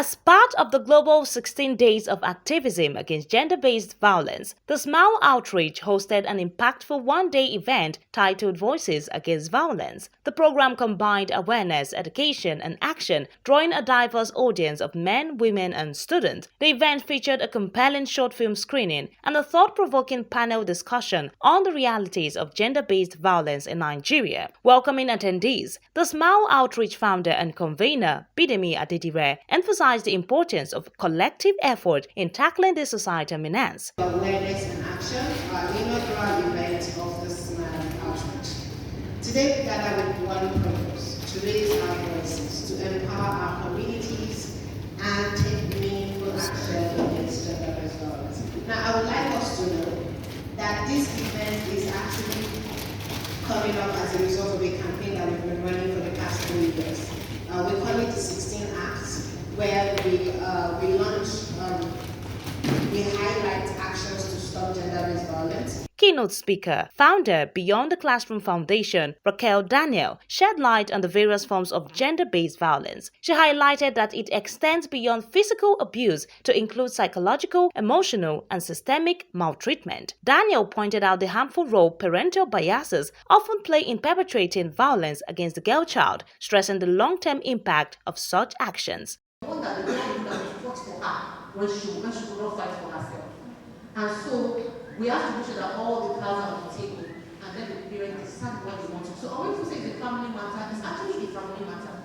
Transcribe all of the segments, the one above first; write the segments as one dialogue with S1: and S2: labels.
S1: As part of the global 16 Days of Activism against gender-based violence, the Smile Outreach hosted an impactful one-day event titled Voices Against Violence. The program combined awareness, education, and action, drawing a diverse audience of men, women, and students. The event featured a compelling short film screening and a thought-provoking panel discussion on the realities of gender-based violence in Nigeria. Welcoming attendees, the Smile Outreach founder and convener, Bidemi Adedire, emphasized the importance of collective effort in tackling this societal menace.
S2: Awareness and action are inaugural event of the Smile Outreach. Today we gather with one purpose: to raise our voices, to empower our communities, and take meaningful action against gender-based violence. Now, I would like us to know that this event is actually coming up as a result of a campaign that we've been running for the past 3 years. We call it the 16 Acts, where we highlight actions to stop gender-based violence.
S1: Keynote speaker, founder Beyond the Classroom Foundation, Raquel Daniel, shed light on the various forms of gender-based violence. She highlighted that it extends beyond physical abuse to include psychological, emotional, and systemic maltreatment. Daniel pointed out the harmful role parental biases often play in perpetrating violence against the girl child, stressing the long-term impact of such actions.
S3: When she could not fight for herself. And so we have to make sure that all the cards are on the table and then the parents decide what they want to. So I want to say it's a family matter, it's actually a family matter.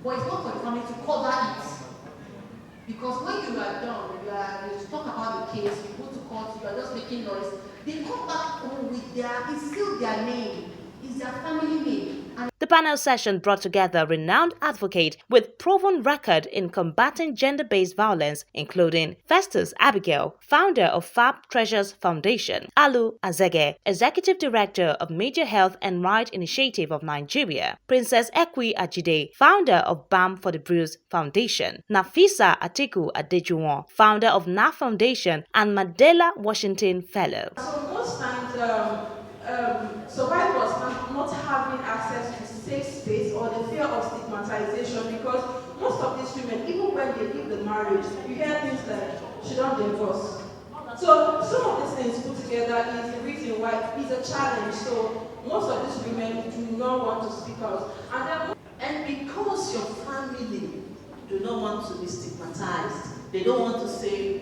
S3: But it's not for the family to cover it. Because when you are done, you talk about the case, you go to court, you are just making noise, they come back home with it's still their name, it's their family name.
S1: The panel session brought together renowned advocates with proven record in combating gender-based violence, including Festus Abigail, founder of Fab Treasures Foundation, Alu Azege, executive director of Major Health and Right Initiative of Nigeria, Princess Ekwi Ajide, founder of BAM for the Bruised Foundation, Nafisa Atiku Adejuwon, founder of NAF Foundation, and Mandela Washington Fellow.
S4: So most times, survivors not having access to safe space or the fear of stigmatization, because most of these women, even when they leave the marriage, you hear things like, she don't divorce. So some of these things put together is the reason why it's a challenge. So most of these women do not want to speak out.
S3: And because your family do not want to be stigmatized, they don't want to say,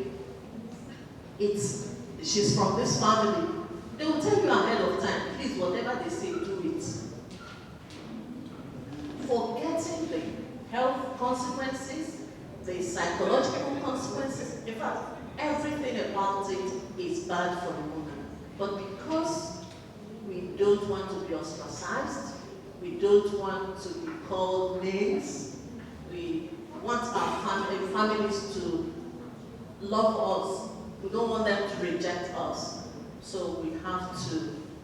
S3: she's from this family, they will tell you ahead of time, please, whatever they say, do it. Forgetting the health consequences, the psychological consequences, in fact, everything about it is bad for the woman. But because we don't want to be ostracized, we don't want to be called names, we want our families to love us, we don't want them to reject us. So we have to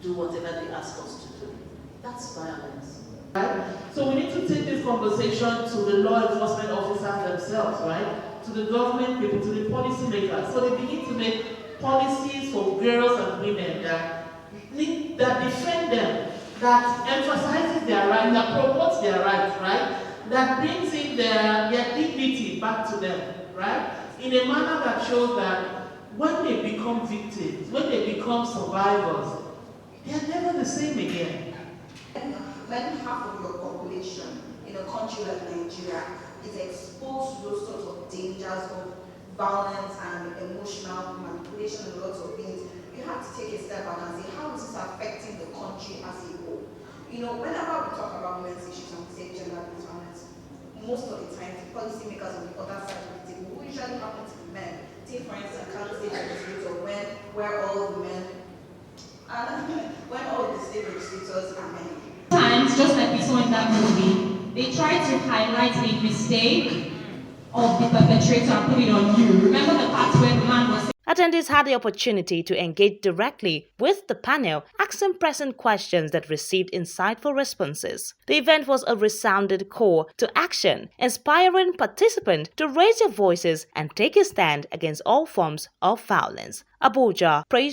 S3: do whatever they ask us to do. That's violence.
S5: Right? So we need to take this conversation to the law enforcement officers themselves, right? To the government people, to the policymakers. So they begin to make policies for girls and women that defend them, that emphasizes their rights, that promotes their rights, right? That brings in their dignity back to them, right? In a manner that shows that when they become victims, when they become survivors, they are never the same again.
S6: When half of your population in a country like Nigeria is exposed to those sorts of dangers of violence and emotional manipulation and lots of things, you have to take a step back and say, how is this affecting the country as a whole? You know, whenever we talk about women's issues and we say gender-based violence, most of the time, the policymakers on the other side of the table, who usually happen to be men, take for instance, can't state legislators where all the men, when all the state legislators are men.
S7: Times, just like we saw in that movie, they try to highlight a mistake of the perpetrator and put it on you. Remember the part where the man was...
S1: Attendees had the opportunity to engage directly with the panel, asking pressing questions that received insightful responses. The event was a resounding call to action, inspiring participants to raise their voices and take a stand against all forms of violence. Abuja praised